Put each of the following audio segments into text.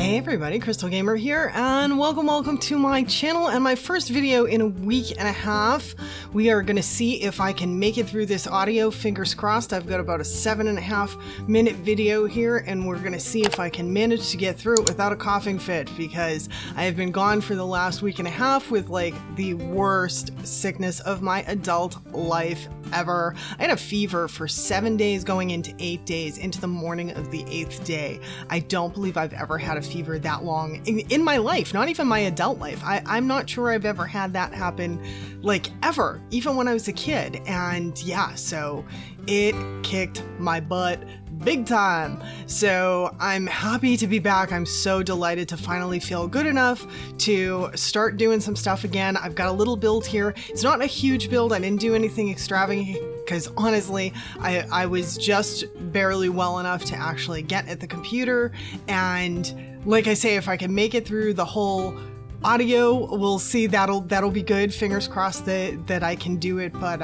Hey everybody, Crystal Gamer here, and welcome to my channel and my first video in a week and a half. We are going to see if I can make it through this audio, fingers crossed. I've got about a 7.5 minute video here, and we're going to see if I can manage to get through it without a coughing fit, because I have been gone for the last week and a half with like the worst sickness of my adult life ever. I had a fever for 7 days going into 8 days, into the morning of the 8th day. I don't believe I've ever had a fever that long in my life, not even my adult life. I'm not sure I've ever had that happen, like ever, even when I was a kid. And yeah, so it kicked my butt big time. So I'm happy to be back. I'm so delighted to finally feel good enough to start doing some stuff again. I've got a little build here. It's not a huge build. I didn't do anything extravagant because honestly, I was just barely well enough to actually get at the computer. And like I say, if I can make it through the whole audio, we'll see. That'll be good. Fingers crossed that I can do it. But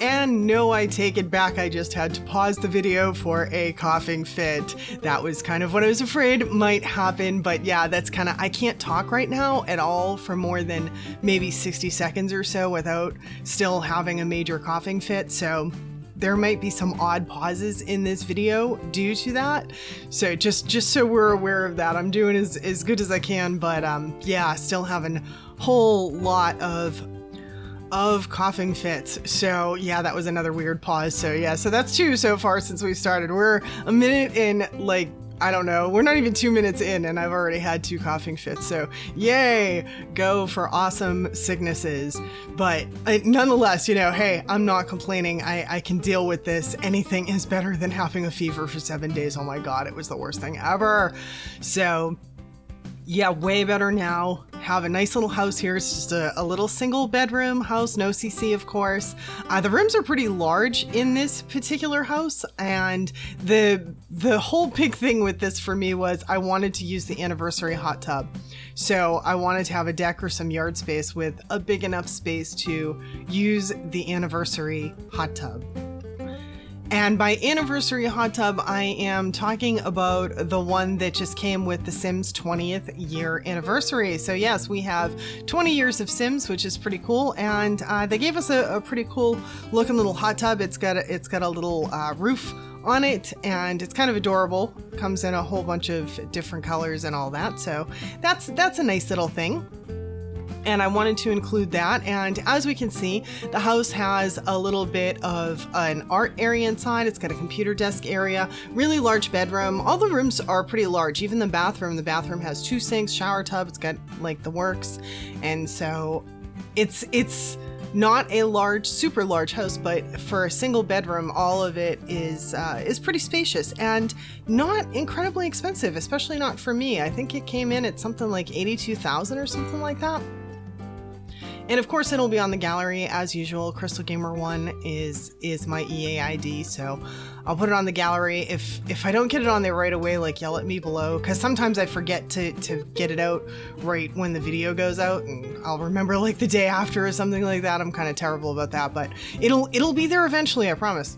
and no, I take it back. I just had to pause the video for a coughing fit. That was kind of what I was afraid might happen. But yeah, that's kind of, I can't talk right now at all for more than maybe 60 seconds or so without still having a major coughing fit. So there might be some odd pauses in this video due to that. So just so we're aware of that, I'm doing as good as I can. But yeah, still having a whole lot of coughing fits. So yeah, that was another weird pause. So yeah, so that's 2 so far since we started. We're a minute in, like, I don't know, we're not even 2 minutes in and I've already had 2 coughing fits. So yay, go for awesome sicknesses. But nonetheless, you know, hey, I'm not complaining. I can deal with this. Anything is better than having a fever for 7 days. Oh my God, it was the worst thing ever. So yeah, way better now. Have a nice little house here. It's just a little single bedroom house, no CC, of course. The rooms are pretty large in this particular house, and the whole big thing with this for me was I wanted to use the anniversary hot tub. So I wanted to have a deck or some yard space with a big enough space to use the anniversary hot tub. And by anniversary hot tub, I am talking about the one that just came with the Sims 20th year anniversary. So yes, we have 20 years of Sims, which is pretty cool. And they gave us a pretty cool looking little hot tub. It's got a little roof on it, and it's kind of adorable. Comes in a whole bunch of different colors and all that. So that's a nice little thing. And I wanted to include that. And as we can see, the house has a little bit of an art area inside. It's got a computer desk area, really large bedroom. All the rooms are pretty large, even the bathroom. The bathroom has 2 sinks, shower tub. It's got like the works. And so it's not a large, super large house, but for a single bedroom, all of it is pretty spacious and not incredibly expensive, especially not for me. I think it came in at something like $82,000 or something like that. And of course, it'll be on the gallery as usual. Crystal Gamer 1 is my EA ID, so I'll put it on the gallery. If I don't get it on there right away, like, yell at me below, because sometimes I forget to get it out right when the video goes out, and I'll remember like the day after or something like that. I'm kind of terrible about that, but it'll be there eventually, I promise.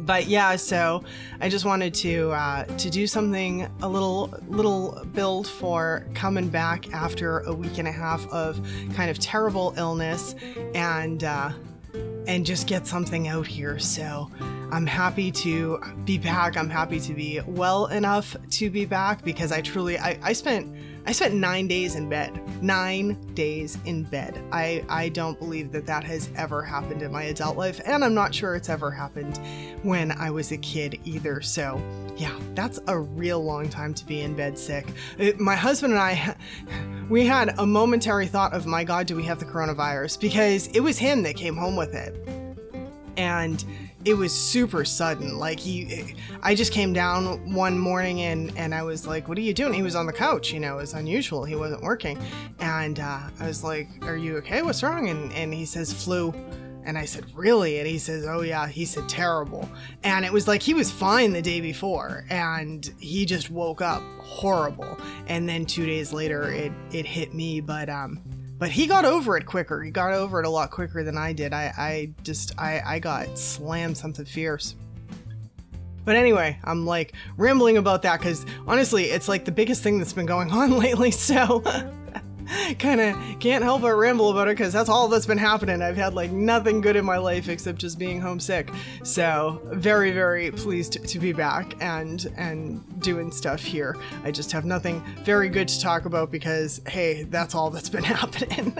But yeah, so I just wanted to do something, a little build for coming back after a week and a half of kind of terrible illness, and just get something out here. So I'm happy to be back. I'm happy to be well enough to be back, because I truly, I spent 9 days in bed. 9 days in bed. I don't believe that has ever happened in my adult life, and I'm not sure it's ever happened when I was a kid either. So yeah, that's a real long time to be in bed sick. My husband and I, we had a momentary thought of, my God, do we have the coronavirus? Because it was him that came home with it. And it was super sudden. Like I just came down one morning and I was like, what are you doing? He was on the couch, you know, it was unusual. He wasn't working. And I was like, are you okay? What's wrong? And he says, flu. And I said, really? And he says, oh yeah. He said, terrible. And it was like, he was fine the day before and he just woke up horrible. And then 2 days later it hit me. But he got over it quicker. He got over it a lot quicker than I did. I got slammed something fierce. But anyway, I'm like rambling about that because honestly, it's like the biggest thing that's been going on lately. So kind of can't help but ramble about it because that's all that's been happening. I've had like nothing good in my life except just being homesick. So very, very pleased to be back and doing stuff here. I just have nothing very good to talk about because, hey, that's all that's been happening.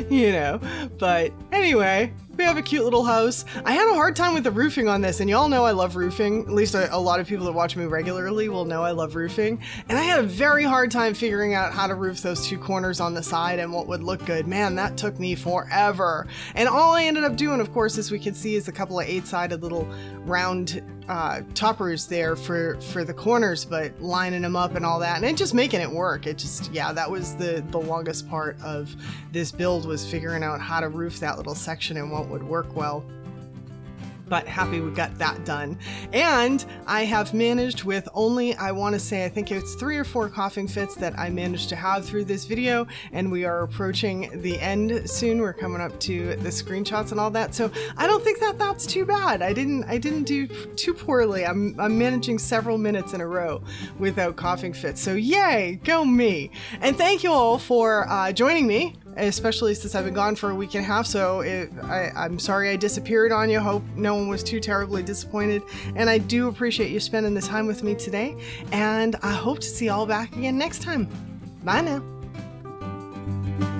You know, but anyway, we have a cute little house. I had a hard time with the roofing on this, and y'all know I love roofing. At least a lot of people that watch me regularly will know I love roofing. And I had a very hard time figuring out how to roof those two corners on the side and what would look good. Man, that took me forever. And all I ended up doing, of course, as we can see, is a couple of 8-sided little round toppers there for the corners, but lining them up and all that, and just making it work. It just, yeah, that was the longest part of this build, was figuring out how to roof that little section and what would work well. But happy we got that done. And I have managed with only, I want to say, I think it's 3 or 4 coughing fits that I managed to have through this video, and we are approaching the end soon. We're coming up to the screenshots and all that, so I don't think that that's too bad. I didn't do too poorly. I'm managing several minutes in a row without coughing fits, so yay, go me. And thank you all for joining me, especially since I've been gone for a week and a half. So I'm sorry I disappeared on you. Hope no one was too terribly disappointed. And I do appreciate you spending the time with me today. And I hope to see you all back again next time. Bye now.